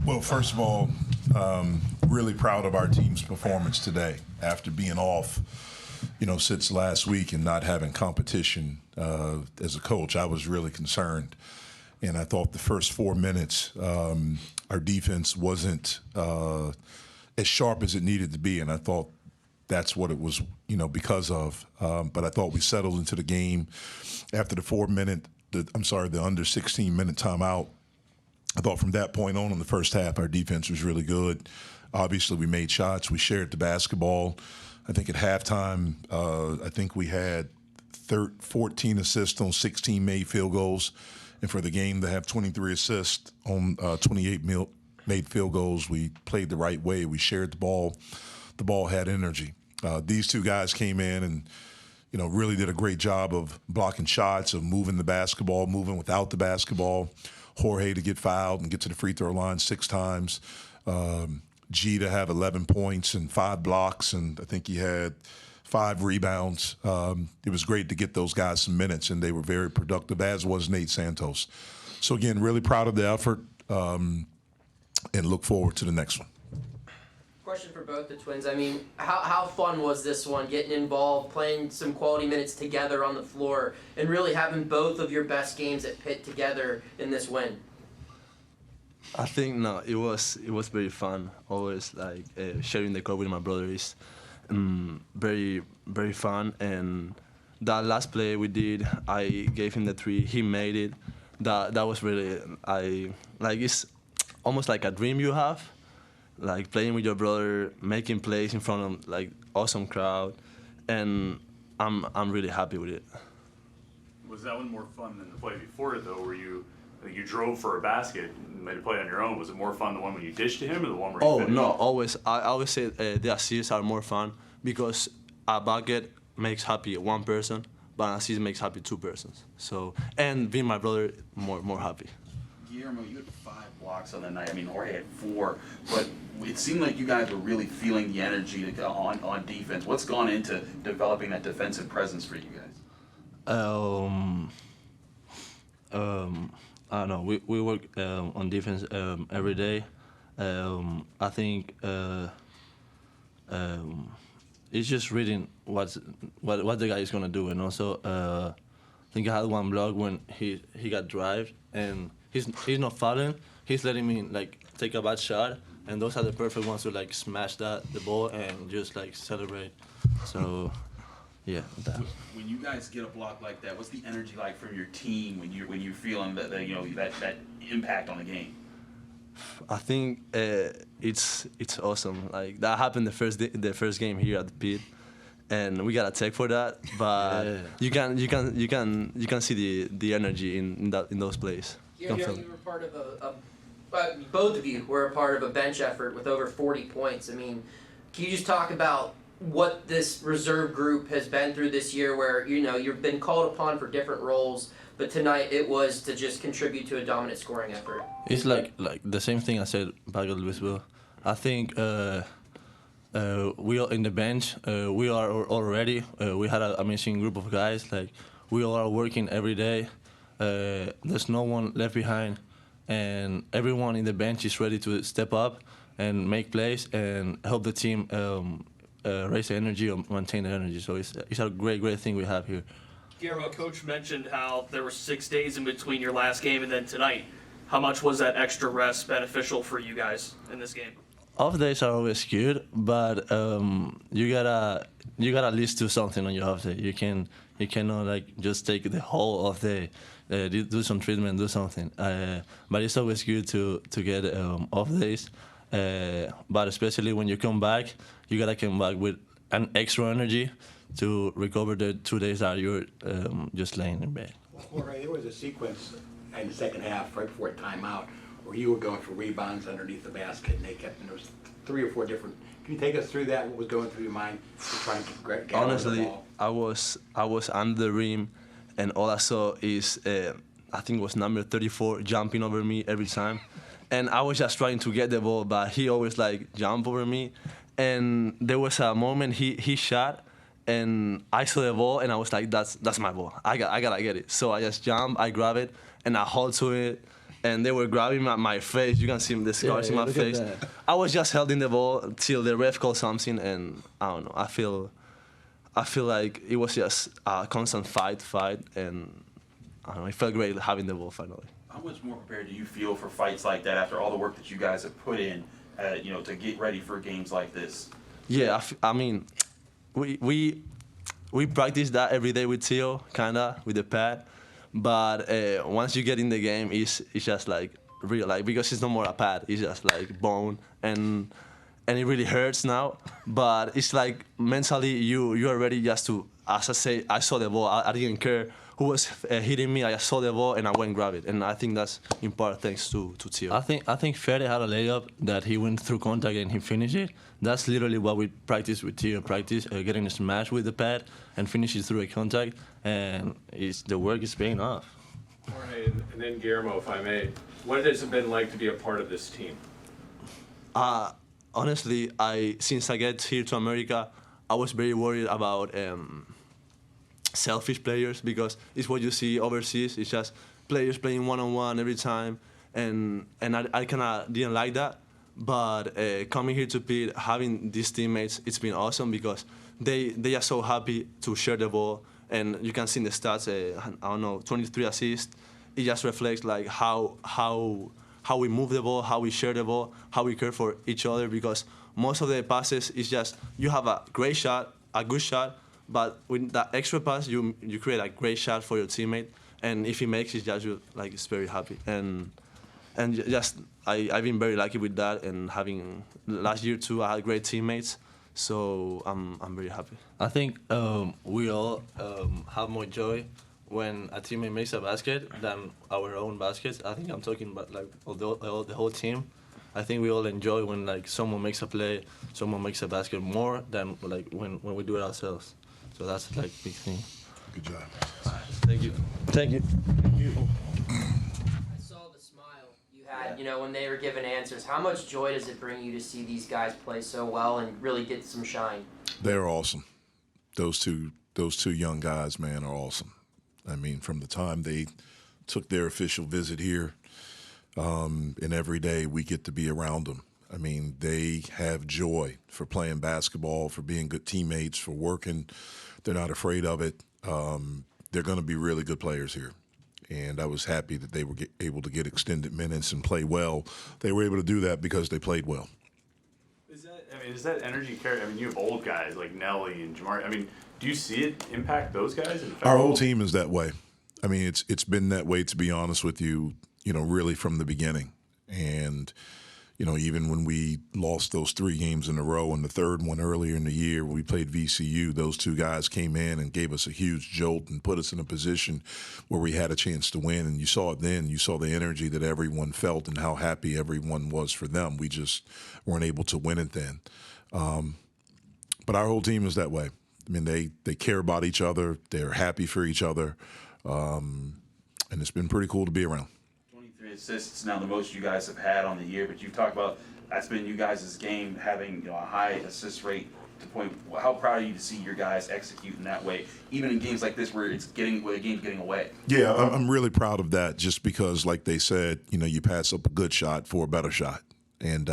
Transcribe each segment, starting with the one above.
Well, first of all, really proud of our team's performance today. After being off, since last week and not having competition as a coach, I was really concerned. And I thought the first 4 minutes, our defense wasn't as sharp as it needed to be, and I thought that's what it was, because of. But I thought we settled into the game after the the under 16-minute timeout. I thought from that point on in the first half, our defense was really good. Obviously, we made shots. We shared the basketball. I think at halftime, I think we had 14 assists on 16 made field goals. And for the game to have 23 assists on 28 made field goals, we played the right way. We shared the ball. The ball had energy. These two guys came in and, really did a great job of blocking shots, of moving the basketball, moving without the basketball. Jorge to get fouled and get to the free throw line 6 times. G to have 11 points and 5 blocks, and I think he had 5 rebounds. It was great to get those guys some minutes, and they were very productive, as was Nate Santos. So, again, really proud of the effort and look forward to the next one. Question for both the Twins. I mean, how fun was this one, getting involved, playing some quality minutes together on the floor, and really having both of your best games at Pitt together in this win? I think it was very fun. Always sharing the court with my brother is very very fun. And that last play we did, I gave him the 3. He made it. That was really it's almost like a dream you have. Like playing with your brother, making plays in front of awesome crowd, and I'm really happy with it. Was that one more fun than the play before it though, where you drove for a basket and made a play on your own? Was it more fun the one when you dished to him or the one where you finished? Always. I always say the assists are more fun because a bucket makes happy one person, but an assist makes happy 2 persons. So, and being my brother, more happy. Guillermo, you had 5 blocks on the night. I mean, Jorge had 4, but it seemed like you guys were really feeling the energy on defense. What's gone into developing that defensive presence for you guys? I don't know. We work on defense every day. I think it's just reading what the guy is gonna do, and also I think I had one block when he got drived and he's not fouling. He's letting me take a bad shot, and those are the perfect ones to smash the ball and just celebrate. So. Yeah. When you guys get a block like that, what's the energy like from your team when you're feeling that impact on the game? I think it's awesome. That happened the first game here at Pitt, and we got a tech for that. But yeah. you can see the energy in those plays. You were part of both of you were a part of a bench effort with over 40 points. I mean, can you just talk about what this reserve group has been through this year, where you've been called upon for different roles, but tonight it was to just contribute to a dominant scoring effort? It's like the same thing I said back at Louisville. I think we are in the bench. We are all ready. We had an amazing group of guys. We all are working every day. There's no one left behind, and everyone in the bench is ready to step up and make plays and help the team raise the energy or maintain the energy. So it's a great thing we have here. Guillermo, Coach mentioned how there were 6 days in between your last game and then tonight. How much was that extra rest beneficial for you guys in this game? Off days are always good, but you gotta at least do something on your off day. You cannot just take the whole off day, do some treatment, do something. But it's always good to get off days. But especially when you come back, you gotta come back with an extra energy to recover the 2 days that you're just laying in bed. Jorge, there was a sequence in the second half, right before timeout, where you were going for rebounds underneath the basket, and there was 3 or 4 different. Can you take us through that? What was going through your mind to try and get Honestly, the ball? I was under the rim, and all I saw is I think it was number 34 jumping over me every time. And I was just trying to get the ball, but he always jump over me. And there was a moment he shot, and I saw the ball, and I was like, that's my ball. I gotta get it. So I just jump, I grab it, and I hold to it, and they were grabbing my face. You can see the scars in my look at face. that. I was just holding the ball till the ref called something, and I don't know. I feel like it was just a constant fight, and I don't know. It felt great having the ball finally. How much more prepared do you feel for fights like that after all the work that you guys have put in, to get ready for games like this? Yeah, I mean, we practice that every day with Theo, kinda with the pad, but once you get in the game, it's just like real, like because it's no more a pad, it's just like bone, and it really hurts now. But it's like mentally, you are ready just to, as I say, I saw the ball, I didn't care who was hitting me. I just saw the ball and I went and grabbed it, and I think that's in part thanks to Theo. I think Fede had a layup that he went through contact and he finished it. That's literally what we practice with Theo. Practice getting a smash with the pad and finish it through a contact, and the work is paying off. Jorge, and then Guillermo, if I may, what has it been like to be a part of this team? Honestly, since I get here to America, I was very worried about selfish players, because it's what you see overseas. It's just players playing one-on-one every time, and I kind of didn't like that. But coming here to Pitt, having these teammates, it's been awesome because they are so happy to share the ball, and you can see in the stats, I don't know, 23 assists. It just reflects like how we move the ball, how we share the ball, how we care for each other, because most of the passes is just you have a great shot, a good shot, but with that extra pass, you create a great shot for your teammate, and if he makes it, just like it's very happy. And just I've been very lucky with that, and having last year too, I had great teammates, so I'm very happy. I think we all have more joy when a teammate makes a basket than our own baskets. I think I'm talking about like the whole team. I think we all enjoy when like someone makes a play, someone makes a basket more than like when we do it ourselves. So that's like big thing. Good job. Thank you. Thank you. I saw the smile you had, when they were giving answers. How much joy does it bring you to see these guys play so well and really get some shine? They're awesome. Those two young guys, man, are awesome. I mean, from the time they took their official visit here, and every day we get to be around them. I mean, they have joy for playing basketball, for being good teammates, for working. They're not afraid of it. They're going to be really good players here. And I was happy that they were able to get extended minutes and play well. They were able to do that because they played well. Is that energy carry? I mean, you have old guys like Nelly and Jamar. I mean, do you see it impact those guys? Our whole team is that way. I mean, it's been that way, to be honest with you, really from the beginning. And, even when we lost those 3 games in a row and the third one earlier in the year when we played VCU, those 2 guys came in and gave us a huge jolt and put us in a position where we had a chance to win. And you saw it then. You saw the energy that everyone felt and how happy everyone was for them. We just weren't able to win it then. But our whole team is that way. I mean, they care about each other. They're happy for each other. And it's been pretty cool to be around. 23 assists, now the most you guys have had on the year, but you've talked about that's been you guys' game having a high assist rate to point. How proud are you to see your guys execute in that way, even in games like this where the game's getting away? Yeah, I'm really proud of that, just because, like they said, you pass up a good shot for a better shot. And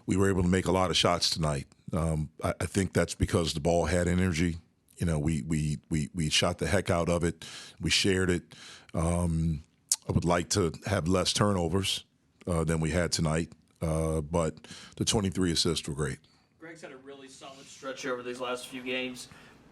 we were able to make a lot of shots tonight. I think that's because the ball had energy. We shot the heck out of it. We shared it. I would like to have less turnovers than we had tonight, but the 23 assists were great. Greg's had a really solid stretch over these last few games.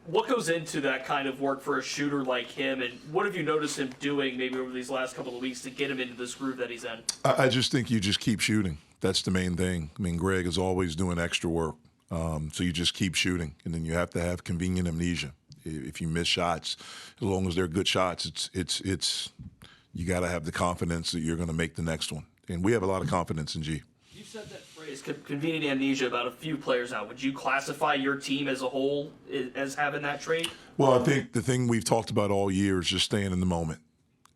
What goes into that kind of work for a shooter like him, and what have you noticed him doing maybe over these last couple of weeks to get him into this groove that he's in? I just think you just keep shooting. That's the main thing. I mean, Greg is always doing extra work. So you just keep shooting, and then you have to have convenient amnesia. If you miss shots, as long as they're good shots, it's you got to have the confidence that you're going to make the next one. And we have a lot of confidence in G. You've said that phrase, convenient amnesia, about a few players now. Would you classify your team as a whole as having that trait? Well, I think the thing we've talked about all year is just staying in the moment.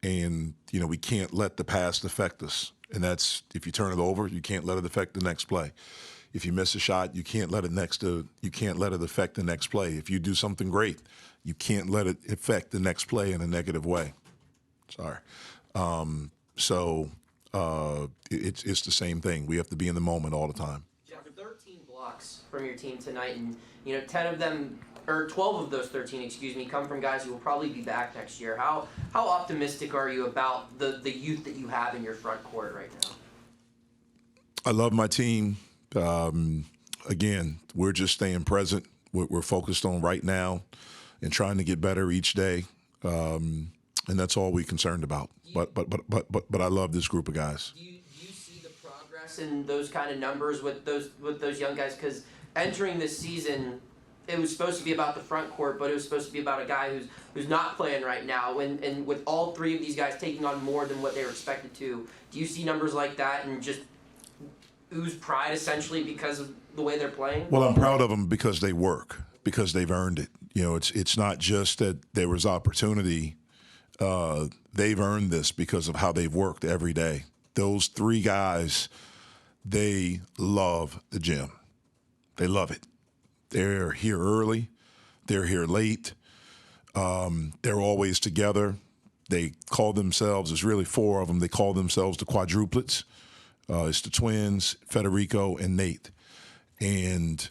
And, we can't let the past affect us. And that's, if you turn it over, you can't let it affect the next play. If you miss a shot, you can't let it affect the next play. If you do something great, you can't let it affect the next play in a negative way. Sorry. So it's the same thing. We have to be in the moment all the time. Jeff, 13 blocks from your team tonight, and 10 of them, or 12 of those 13, excuse me, come from guys who will probably be back next year. How optimistic are you about the youth that you have in your front court right now? I love my team. Again, we're just staying present. We're focused on right now and trying to get better each day, and that's all we're concerned about. But I love this group of guys. Do you see the progress in those kind of numbers with those young guys? Because entering this season, it was supposed to be about the front court, but it was supposed to be about a guy who's not playing right now. And with all three of these guys taking on more than what they were expected to, do you see numbers like that and just ooze pride essentially because of the way they're playing? Well, I'm proud of them because they work, because they've earned it. It's not just that there was opportunity. They've earned this because of how they've worked every day. Those three guys, they love the gym. They love it. They're here early. They're here late. They're always together. They call themselves, there's really four of them, they call themselves the quadruplets. It's the twins, Federico and Nate. And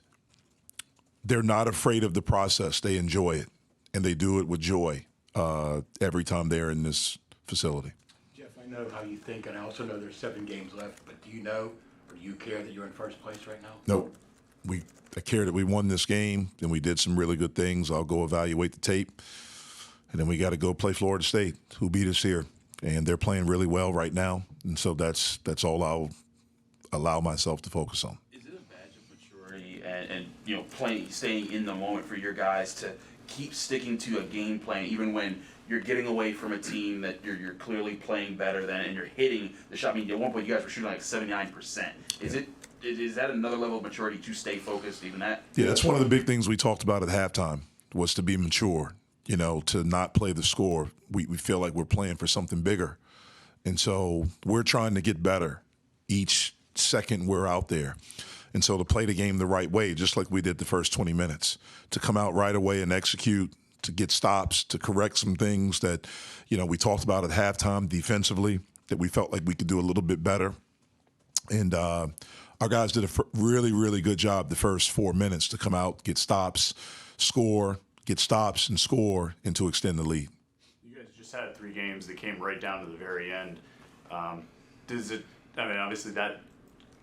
they're not afraid of the process. They enjoy it, and they do it with joy every time they're in this facility. Jeff, I know how you think, and I also know there's 7 games left, but do you know or do you care that you're in first place right now? Nope. I care that we won this game, and we did some really good things. I'll go evaluate the tape, and then we got to go play Florida State, who beat us here. And they're playing really well right now, and so that's all I'll allow myself to focus on. Is it a badge of maturity and staying in the moment for your guys to keep sticking to a game plan, even when you're getting away from a team that you're clearly playing better than, and you're hitting the shot? I mean, at one point you guys were shooting like 79%. Is that another level of maturity to stay focused, even that? Yeah, that's one of the big things we talked about at halftime, was to be mature, to not play the score. We feel like we're playing for something bigger. And so we're trying to get better each second we're out there. And so to play the game the right way, just like we did the first 20 minutes, to come out right away and execute, to get stops, to correct some things that, we talked about at halftime defensively that we felt like we could do a little bit better. And our guys did a really, really good job the first 4 minutes to come out, get stops, score, get stops and score, and to extend the lead. You guys just had 3 games that came right down to the very end. Obviously that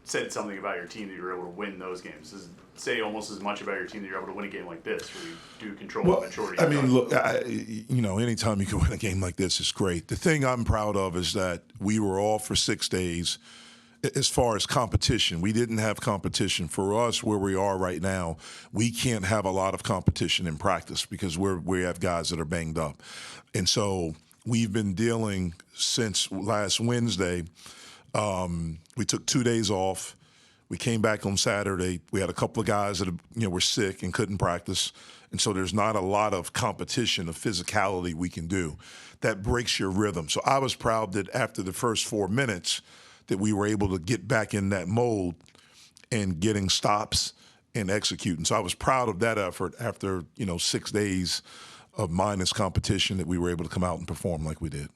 said something about your team that you were able to win those games. Does it say almost as much about your team that you're able to win a game like this, where you do control the maturity? I mean, look, anytime you can win a game like this is great. The thing I'm proud of is that we were off for 6 days. As far as competition, we didn't have competition. For us, where we are right now, we can't have a lot of competition in practice because we have guys that are banged up. And so we've been dealing since last Wednesday. We took 2 days off. We came back on Saturday. We had a couple of guys that were sick and couldn't practice. And so there's not a lot of competition of physicality we can do. That breaks your rhythm. So I was proud that after the first 4 minutes, that we were able to get back in that mode and getting stops and executing. So I was proud of that effort after, 6 days of minus competition, that we were able to come out and perform like we did.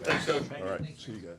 Thanks, Coach. All right. See you guys.